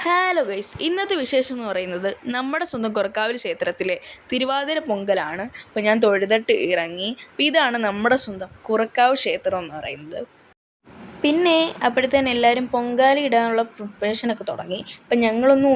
Hello guys, ഇന്നത്തെ വിശേഷം എന്ന് പറയുന്നത് നമ്മുടെ സ്വന്തം കൊറക്കാവിൽ ക്ഷേത്രത്തിലെ തിരുവാതിര പൊങ്കലാണ്. അപ്പോൾ ഞാൻ തൊഴുതിട്ട് ഇറങ്ങി. അപ്പോൾ ഇതാണ് നമ്മുടെ സ്വന്തം കുറക്കാവ് ക്ഷേത്രം എന്ന് പറയുന്നത്. പിന്നെ അപ്പോഴത്തേന് എല്ലാവരും പൊങ്കാല ഇടാനുള്ള പ്രിപ്പറേഷനൊക്കെ തുടങ്ങി. അപ്പം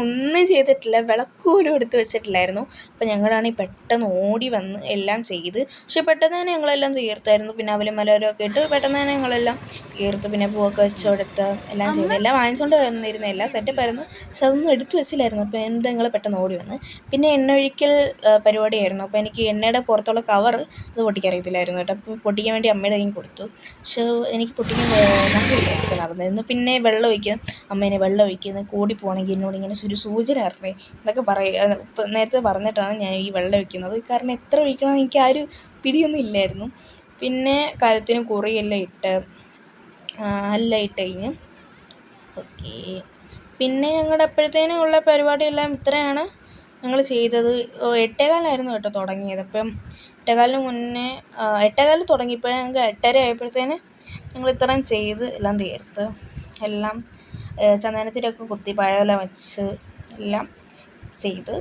ഒന്നും ചെയ്തിട്ടില്ല, വിളക്ക് പോലും എടുത്ത് വെച്ചിട്ടില്ലായിരുന്നു. അപ്പം ഞങ്ങളാണെങ്കിൽ പെട്ടെന്ന് ഓടി വന്ന് എല്ലാം ചെയ്ത്. പക്ഷെ പെട്ടെന്ന് തന്നെ ഞങ്ങളെല്ലാം തീർത്തായിരുന്നു. പിന്നെ അവലും മലരൊക്കെ ഇട്ട് പെട്ടെന്ന് തന്നെ ഞങ്ങളെല്ലാം തീർത്തു. പിന്നെ പൂവൊക്കെ വെച്ചെടുത്ത് എല്ലാം ചെയ്ത് എല്ലാം വാങ്ങിച്ചുകൊണ്ട് വന്നിരുന്നു, എല്ലാം സെറ്റപ്പായിരുന്നു. പക്ഷെ അതൊന്നും എടുത്ത് വെച്ചില്ലായിരുന്നു. അപ്പോൾ എൻ്റെ ഞങ്ങൾ പെട്ടെന്ന് ഓടി വന്ന്. പിന്നെ എണ്ണ ഒഴിക്കൽ പരിപാടിയായിരുന്നു. അപ്പോൾ എനിക്ക് എണ്ണയുടെ പുറത്തുള്ള കവർ അത് പൊട്ടിക്കറിയത്തില്ലായിരുന്നു കേട്ടോ. അപ്പോൾ പൊട്ടിക്കാൻ വേണ്ടി അമ്മയുടെ കയ്യിൽ കൊടുത്തു. പക്ഷേ എനിക്ക് പൊട്ടിക്കാൻ നടന്നിരുന്നു. പിന്നെ വെള്ളം ഒഴിക്കുക, അമ്മേനെ വെള്ളം ഒഴിക്കുന്നത് കൂടി പോകണമെങ്കിൽ എന്നോട് ഇങ്ങനെ ഒരു സൂചന അറിഞ്ഞേ എന്നൊക്കെ നേരത്തെ പറഞ്ഞിട്ടാണ് ഞാൻ ഈ വെള്ളം ഒഴിക്കുന്നത്. കാരണം എത്ര ഒഴിക്കണമെന്ന് എനിക്ക് ആ ഒരു പിടിയൊന്നും ഇല്ലായിരുന്നു. പിന്നെ കഴുത്തിന് കുറിയെല്ലാം ഇട്ട് എല്ലാം ഇട്ട് കഴിഞ്ഞ് ഓക്കെ. പിന്നെ ഞങ്ങളുടെ എപ്പോഴത്തേനും ഉള്ള പരിപാടിയെല്ലാം ഇത്രയാണ് ഞങ്ങൾ ചെയ്തത്. 8:15 കേട്ടോ തുടങ്ങിയത്. അപ്പം 8:15 മുന്നേ 8:15 തുടങ്ങിയപ്പോഴേ ഞങ്ങൾക്ക് 8:30 ആയപ്പോഴത്തേന് ഞങ്ങൾ ഇത്രയും ചെയ്ത് എല്ലാം തീർത്ത്. എല്ലാം ചന്ദനത്തിലൊക്കെ കുത്തി പഴമെല്ലാം വെച്ച് എല്ലാം ചെയ്ത്.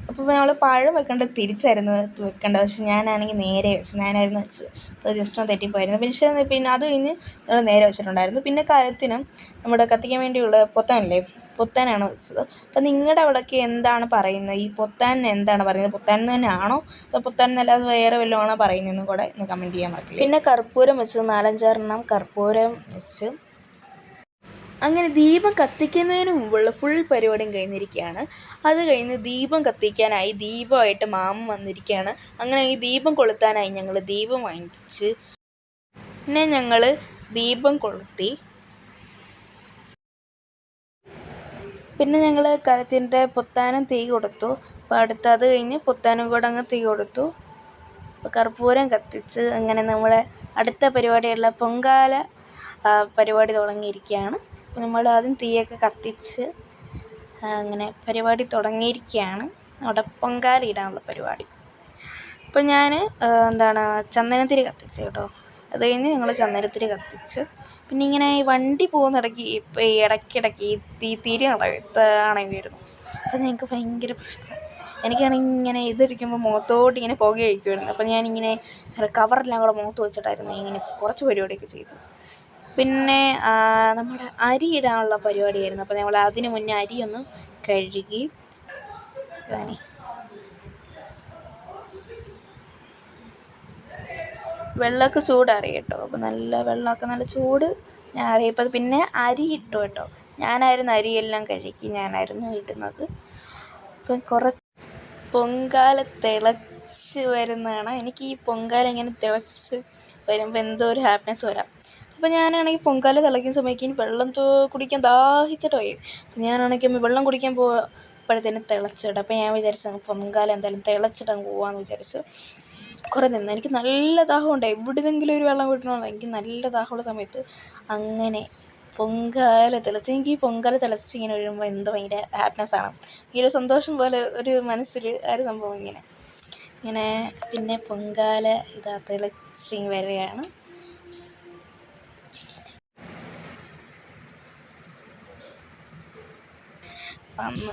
അപ്പോൾ ഞങ്ങൾ പഴം വെക്കേണ്ടത് തിരിച്ചായിരുന്നു വെക്കേണ്ടത്. പക്ഷെ ഞാനാണെങ്കിൽ നേരെ ഞാനായിരുന്നു വെച്ചത്. അപ്പോൾ ജസ്റ്റ് ഒന്ന് തെറ്റിപ്പോയിരുന്നു. പിന്നെ അത് കഴിഞ്ഞ് ഞങ്ങൾ നേരെ വെച്ചിട്ടുണ്ടായിരുന്നു. പിന്നെ കഴുത്തിനും നമ്മുടെ കത്തിക്കാൻ വേണ്ടിയുള്ള പൊത്താനാണ് വെച്ചത്. അപ്പം നിങ്ങളുടെ അവിടെയൊക്കെ എന്താണ് പറയുന്നത്? ഈ പൊത്താൻ എന്താണ് പറയുന്നത്? പൊത്താൻ തന്നെയാണോ അതോ പൊത്താൻ എന്നല്ലാതെ വേറെ വല്ലതും ആണോ പറയുന്നതെന്നും കൂടെ ഒന്ന് കമൻറ്റ് ചെയ്യാൻ മറക്കില്ല. പിന്നെ കർപ്പൂരം വെച്ച് 4-5 കർപ്പൂരം വെച്ച് അങ്ങനെ ദീപം കത്തിക്കുന്നതിന് മുമ്പുള്ള ഫുൾ പരിപാടിയും കഴിഞ്ഞിരിക്കുകയാണ്. അത് കഴിഞ്ഞ് ദീപം കത്തിക്കാനായി ദീപമായിട്ട് മാമൻ വന്നിരിക്കുകയാണ്. അങ്ങനെ ഈ ദീപം കൊളുത്താനായി ഞങ്ങൾ ദീപം വാങ്ങിച്ച് പിന്നെ ഞങ്ങൾ ദീപം കൊളുത്തി. പിന്നെ ഞങ്ങൾ കലത്തിൻ്റെ പൊത്താനും തീ കൊടുത്തു. അപ്പോൾ അത് കഴിഞ്ഞ് പൊത്താനും കൂടെ അങ്ങ് തീ കൊടുത്തു. അപ്പോൾ കർപ്പൂരം കത്തിച്ച് അങ്ങനെ നമ്മുടെ അടുത്ത പരിപാടിയുള്ള പൊങ്കാല പരിപാടി തുടങ്ങിയിരിക്കുകയാണ്. അപ്പോൾ നമ്മൾ ആദ്യം തീയൊക്കെ കത്തിച്ച് അങ്ങനെ പരിപാടി തുടങ്ങിയിരിക്കുകയാണ്. അവിടെ പൊങ്കാല ഇടാനുള്ള പരിപാടി. അപ്പോൾ ഞാൻ ചന്ദനത്തിരി കത്തിച്ച് കേട്ടോ. അത് കഴിഞ്ഞ് ഞങ്ങൾ ചന്ദനത്തിരി കത്തിച്ച് പിന്നെ ഇങ്ങനെ ഈ വണ്ടി പോകുന്നിടയ്ക്ക് ഇപ്പോൾ ഈ ഇടയ്ക്കിടയ്ക്ക് ഈ തിരി ആണെങ്കിൽ വരുന്നു. അപ്പോൾ ഞങ്ങൾക്ക് ഭയങ്കര പ്രശ്നമാണ്. എനിക്കാണെങ്കിൽ ഇങ്ങനെ ഇതൊരിക്കുമ്പോൾ മുഖത്തോട്ട് ഇങ്ങനെ പുക കഴിക്കുമായിരുന്നു. അപ്പോൾ ഞാനിങ്ങനെ കവറെല്ലാം കൂടെ മുഖത്ത് വെച്ചിട്ടായിരുന്നു ഇങ്ങനെ കുറച്ച് പരിപാടിയൊക്കെ ചെയ്തു. പിന്നെ നമ്മുടെ അരി ഇടാനുള്ള പരിപാടിയായിരുന്നു. അപ്പോൾ ഞങ്ങൾ അതിന് മുന്നേ അരിയൊന്ന് കഴുകി വെള്ളമൊക്കെ ചൂടാറി കേട്ടോ. അപ്പോൾ നല്ല വെള്ളമൊക്കെ നല്ല ചൂട് ഞാൻ അറിയപ്പോൾ പിന്നെ അരി ഇട്ടു കേട്ടോ. ഞാനായിരുന്നു അരിയെല്ലാം കഴുകി ഞാനായിരുന്നു ഇടുന്നത്. അപ്പം കുറച്ച് പൊങ്കാല തിളച്ച് വരുന്നതാണ്. എനിക്ക് ഈ പൊങ്കാല ഇങ്ങനെ തിളച്ച് വരുമ്പോൾ എന്തോ ഒരു ഹാപ്പിനെസ് വരാം. അപ്പോൾ ഞാനാണെങ്കിൽ പൊങ്കാല തിളയ്ക്കുന്ന സമയത്ത് വെള്ളം കുടിക്കാൻ ദാഹിച്ചിട്ട് പോയി. അപ്പം ഞാനാണെങ്കിൽ വെള്ളം കുടിക്കാൻ പോയപ്പോഴത്തേനും തിളച്ചിട്ട്. അപ്പോൾ ഞാൻ വിചാരിച്ചു പൊങ്കാല എന്തായാലും തിളച്ചിട്ടങ്ങ് പോകാമെന്ന് വിചാരിച്ചു. കുറേ നിന്ന് എനിക്ക് നല്ല ദാഹമുണ്ട്. എവിടെയെങ്കിലും ഒരു വെള്ളം കുടിക്കണമെന്ന് എനിക്ക് നല്ല ദാഹമുള്ള സമയത്ത് അങ്ങനെ പൊങ്കാല തിളച്ച് എനിക്ക് ഈ പൊങ്കാല തിളച്ച് ഇങ്ങനെ വരുമ്പോൾ എന്തോ ഭയങ്കര ഹാപ്പിനെസ്സാണ്, ഈ ഒരു സന്തോഷം പോലെ ഒരു മനസ്സിൽ ആ ഒരു സംഭവം ഇങ്ങനെ പിന്നെ പൊങ്കാല തിളച്ച് വരികയാണ്.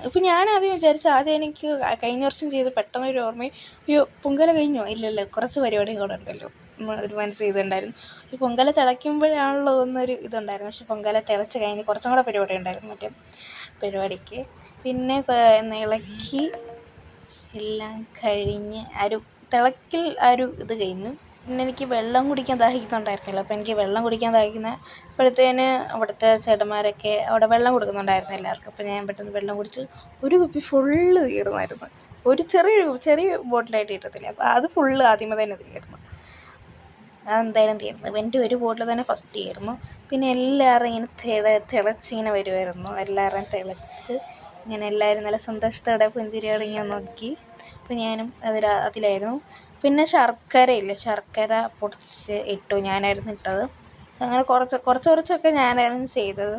ഇപ്പോൾ ഞാനാദ്യം എനിക്ക് കഴിഞ്ഞ വർഷം ചെയ്ത് പെട്ടെന്നൊരു ഓർമ്മയും അയ്യോ പൊങ്കാല കഴിഞ്ഞോ ഇല്ലല്ലോ കുറച്ച് പരിപാടി കൂടെ ഉണ്ടല്ലോ ഒരു മനസ്സ് ചെയ്തിട്ടുണ്ടായിരുന്നു. ഈ പൊങ്കാല തിളയ്ക്കുമ്പോഴാണല്ലോ എന്നൊരു ഇതുണ്ടായിരുന്നു. പക്ഷെ പൊങ്കാല തിളച്ച് കഴിഞ്ഞ് കുറച്ചും കൂടെ പരിപാടി ഉണ്ടായിരുന്നു മറ്റേ പരിപാടിക്ക്. പിന്നെ ഇളക്കി എല്ലാം കഴിഞ്ഞ് തിളക്കൽ ഇത് കഴിഞ്ഞു. പിന്നെ എനിക്ക് വെള്ളം കുടിക്കാൻ ദാഹിക്കുന്നുണ്ടായിരുന്നില്ല. അപ്പോൾ എനിക്ക് വെള്ളം കുടിക്കാൻ ദാഹിക്കുന്നപ്പോഴത്തേന് അവിടുത്തെ ചേട്ടന്മാരൊക്കെ അവിടെ വെള്ളം കൊടുക്കുന്നുണ്ടായിരുന്നു എല്ലാവർക്കും. അപ്പോൾ ഞാൻ പെട്ടെന്ന് വെള്ളം കുടിച്ച് ഒരു കുപ്പി ഫുള്ള് തീർന്നായിരുന്നു. ഒരു ചെറിയ ബോട്ടിലായിട്ട് കിട്ടത്തില്ല, അപ്പോൾ അത് ഫുള്ള് ആദ്യമേ തന്നെ തീർന്നു. അതെന്തായാലും തീർന്നു. എൻ്റെ ഒരു ബോട്ടിൽ തന്നെ ഫസ്റ്റ് തീർന്നു. പിന്നെ എല്ലാവരും ഇങ്ങനെ തിളച്ചിങ്ങനെ വരുമായിരുന്നു. എല്ലാവരും തിളച്ച് ഇങ്ങനെ എല്ലാവരും നല്ല സന്തോഷത്തോടെ പുഞ്ചിരിയോടെ ഇങ്ങനെ നോക്കി. അപ്പോൾ ഞാനും അതിലായിരുന്നു. പിന്നെ ശർക്കര പൊടിച്ച് ഇട്ടു, ഞാനായിരുന്നു ഇട്ടത്. അങ്ങനെ കുറച്ചൊക്കെ ഞാനായിരുന്നു ചെയ്തത്.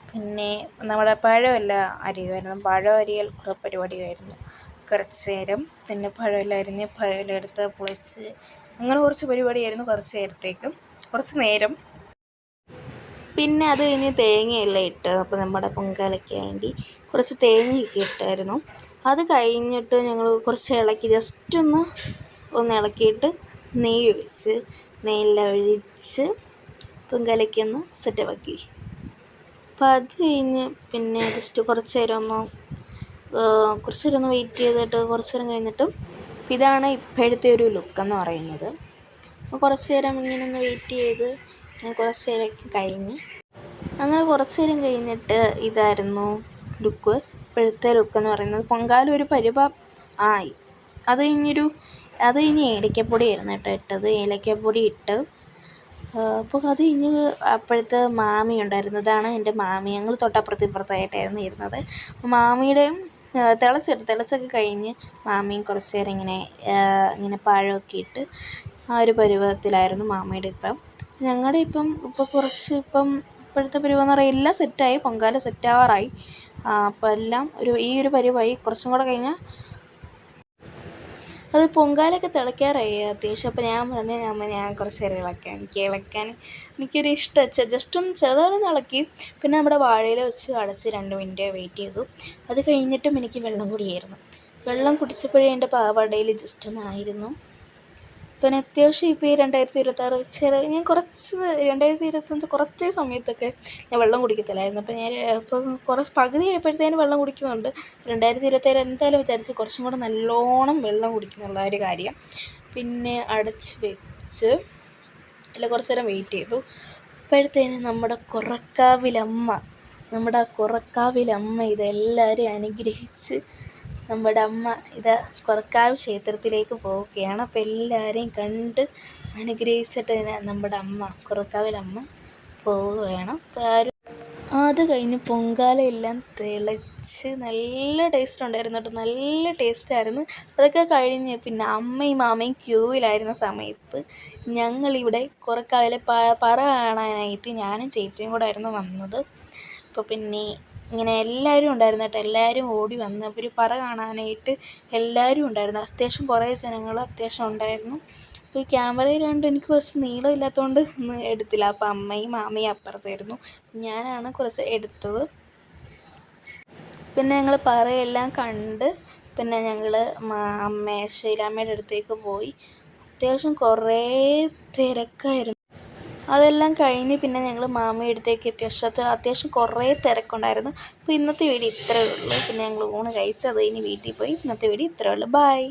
പിന്നെ നമ്മുടെ പഴമെല്ലാം അരിയുമായിരുന്നു. പഴം അരിയൽ കുറേ പരിപാടിയായിരുന്നു കുറച്ച് നേരം. പിന്നെ പഴമെല്ലാം അരിഞ്ഞ് പഴമെല്ലാം എടുത്ത് പൊളിച്ച് അങ്ങനെ കുറച്ച് പരിപാടിയായിരുന്നു കുറച്ച് നേരം. പിന്നെ അത് കഴിഞ്ഞ് തേങ്ങയെല്ലാം ഇട്ട്, അപ്പോൾ നമ്മുടെ പൊങ്കാലയ്ക്ക് വേണ്ടി കുറച്ച് തേങ്ങയൊക്കെ ഇട്ടായിരുന്നു. അത് കഴിഞ്ഞിട്ട് ഞങ്ങൾ കുറച്ച് ഇളക്കി, ജസ്റ്റ് ഒന്ന് ഇളക്കിയിട്ട് നെയ്യ് ഒഴിച്ച്, നെയ്യെല്ലാം ഒഴിച്ച് പൊങ്കാലയ്ക്കൊന്ന് സെറ്റപ്പാക്കി. അപ്പോൾ അത് കഴിഞ്ഞ് പിന്നെ ജസ്റ്റ് കുറച്ച് നേരം ഒന്ന് വെയിറ്റ് ചെയ്തിട്ട് കുറച്ച് നേരം കഴിഞ്ഞിട്ട് ഇതാണ് ഇപ്പോഴത്തെ ഒരു ലുക്കെന്ന് പറയുന്നത്. അപ്പോൾ കുറച്ച് നേരം ഇങ്ങനെ ഒന്ന് വെയിറ്റ് ചെയ്ത് കുറച്ച് നേരം കഴിഞ്ഞ്, അങ്ങനെ കുറച്ച് നേരം കഴിഞ്ഞിട്ട് ഇതായിരുന്നു ലുക്ക്. ഇപ്പോഴത്തെ ലുക്കെന്ന് പറയുന്നത് പൊങ്കാല ഒരു ആയി. അത് കഴിഞ്ഞ് ഏലക്കപ്പൊടി ആയിരുന്നു കേട്ടോ ഇട്ടത്. ഏലക്കപ്പൊടി ഇട്ട് അപ്പോൾ അത് കഴിഞ്ഞ് അപ്പോഴത്തെ മാമി ഉണ്ടായിരുന്നു. ഇതാണ് എൻ്റെ മാമി. ഞങ്ങൾ തൊട്ടപ്പുറത്തായിട്ടായിരുന്നു ഇരുന്നത്. അപ്പോൾ മാമിയുടെയും തിളച്ചൊക്കെ കഴിഞ്ഞ് മാമിയും കുറച്ച് നേരം ഇങ്ങനെ പഴമൊക്കെ ഇട്ട് ആ ഒരു പരുവത്തിലായിരുന്നു മാമിയുടെ. ഞങ്ങളുടെ ഇപ്പോഴത്തെ പരുവമെന്ന് പറയുക എല്ലാം സെറ്റായി, പൊങ്കാല സെറ്റാവാറായി. അപ്പോൾ എല്ലാം ഈ ഒരു പരുവായി. കുറച്ചും കൂടെ കഴിഞ്ഞാൽ അത് പൊങ്കാലയൊക്കെ തിളയ്ക്കാറായി അത്യാവശ്യം. അപ്പോൾ ഞാൻ പറഞ്ഞു, ഞാൻ കുറച്ച് നേരം എനിക്കൊരു ഇഷ്ടം. ജസ്റ്റ് ഒന്ന് ചെറുതായൊന്ന് ഇളക്കി. പിന്നെ നമ്മുടെ വാഴയില വെച്ച് അടച്ച് 2 മിനിറ്റ് വെയിറ്റ് ചെയ്തു. അത് കഴിഞ്ഞിട്ടും എനിക്ക് വെള്ളം കുടിയായിരുന്നു. വെള്ളം കുടിച്ചപ്പോഴേ എൻ്റെ പാവാടയിൽ ജസ്റ്റ് ഒന്നായിരുന്നു. പിന്നെ അത്യാവശ്യം ഇപ്പോൾ ഈ 2026 ഞാൻ 2025 കുറച്ച് സമയത്തൊക്കെ ഞാൻ വെള്ളം കുടിക്കത്തില്ലായിരുന്നു. അപ്പോൾ ഞാൻ പകുതി ആയപ്പോഴത്തേനും വെള്ളം കുടിക്കുന്നുണ്ട്. 2027 എന്തായാലും വിചാരിച്ച് കുറച്ചും കൂടെ നല്ലോണം വെള്ളം കുടിക്കുന്നുള്ള ഒരു കാര്യം. പിന്നെ അടച്ച് വെച്ച് കുറച്ച് നേരം വെയിറ്റ് ചെയ്തു. അപ്പോഴത്തേനും നമ്മുടെ കുറക്കാവിലമ്മ ഇതെല്ലാവരും അനുഗ്രഹിച്ച് നമ്മുടെ അമ്മ കൊറക്കാവ് ക്ഷേത്രത്തിലേക്ക് പോവുകയാണ്. അപ്പോൾ എല്ലാവരെയും കണ്ട് അനുഗ്രഹിച്ചിട്ട് നമ്മുടെ കുറക്കാവിലമ്മ പോവുകയാണ്. അപ്പോൾ അത് കഴിഞ്ഞ് പൊങ്കാലയെല്ലാം തിളച്ച് നല്ല ടേസ്റ്റ് ഉണ്ടായിരുന്നു കേട്ടോ. നല്ല ടേസ്റ്റായിരുന്നു. അതൊക്കെ കഴിഞ്ഞ് പിന്നെ അമ്മയും മാമയും ക്യൂവിലായിരുന്ന സമയത്ത് ഞങ്ങളിവിടെ കുറക്കാവിലെ പറ കാണാനായിട്ട് ഞാനും ചേച്ചിയും കൂടെ ആയിരുന്നു വന്നത്. അപ്പോൾ പിന്നെ ഇങ്ങനെ എല്ലാവരും ഉണ്ടായിരുന്നു കേട്ടോ. എല്ലാവരും ഓടി വന്ന് അപ്പോൾ പറ കാണാനായിട്ട് എല്ലാവരും ഉണ്ടായിരുന്നു. അത്യാവശ്യം കുറേ ജനങ്ങൾ അത്യാവശ്യം ഉണ്ടായിരുന്നു. അപ്പോൾ ഈ ക്യാമറയിലാണ്ട് എനിക്ക് കുറച്ച് നീളമില്ലാത്തതുകൊണ്ട് ഒന്നും എടുത്തില്ല. അപ്പോൾ അമ്മയും മാമയും അപ്പുറത്തായിരുന്നു. ഞാനാണ് കുറച്ച് എടുത്തത്. പിന്നെ ഞങ്ങൾ പറയെല്ലാം കണ്ട് പിന്നെ ഞങ്ങൾ ശൈലാമ്മയുടെ അടുത്തേക്ക് പോയി. അത്യാവശ്യം കുറേ തിരക്കായിരുന്നു. അതെല്ലാം കഴിഞ്ഞ് പിന്നെ ഞങ്ങൾ മാമയുടെ അടുത്തേക്ക് എത്തിയ അത്യാവശ്യം കുറേ തിരക്കുണ്ടായിരുന്നു. അപ്പോൾ ഇന്നത്തെ വീഡിയോ ഇത്രയേ ഉള്ളൂ. പിന്നെ ഞങ്ങൾ ഊണ് കഴിച്ച് അത് കഴിഞ്ഞ് വീട്ടിൽ പോയി. ഇന്നത്തെ വീഡിയോ ഇത്രയേ ഉള്ളൂ. ബൈ.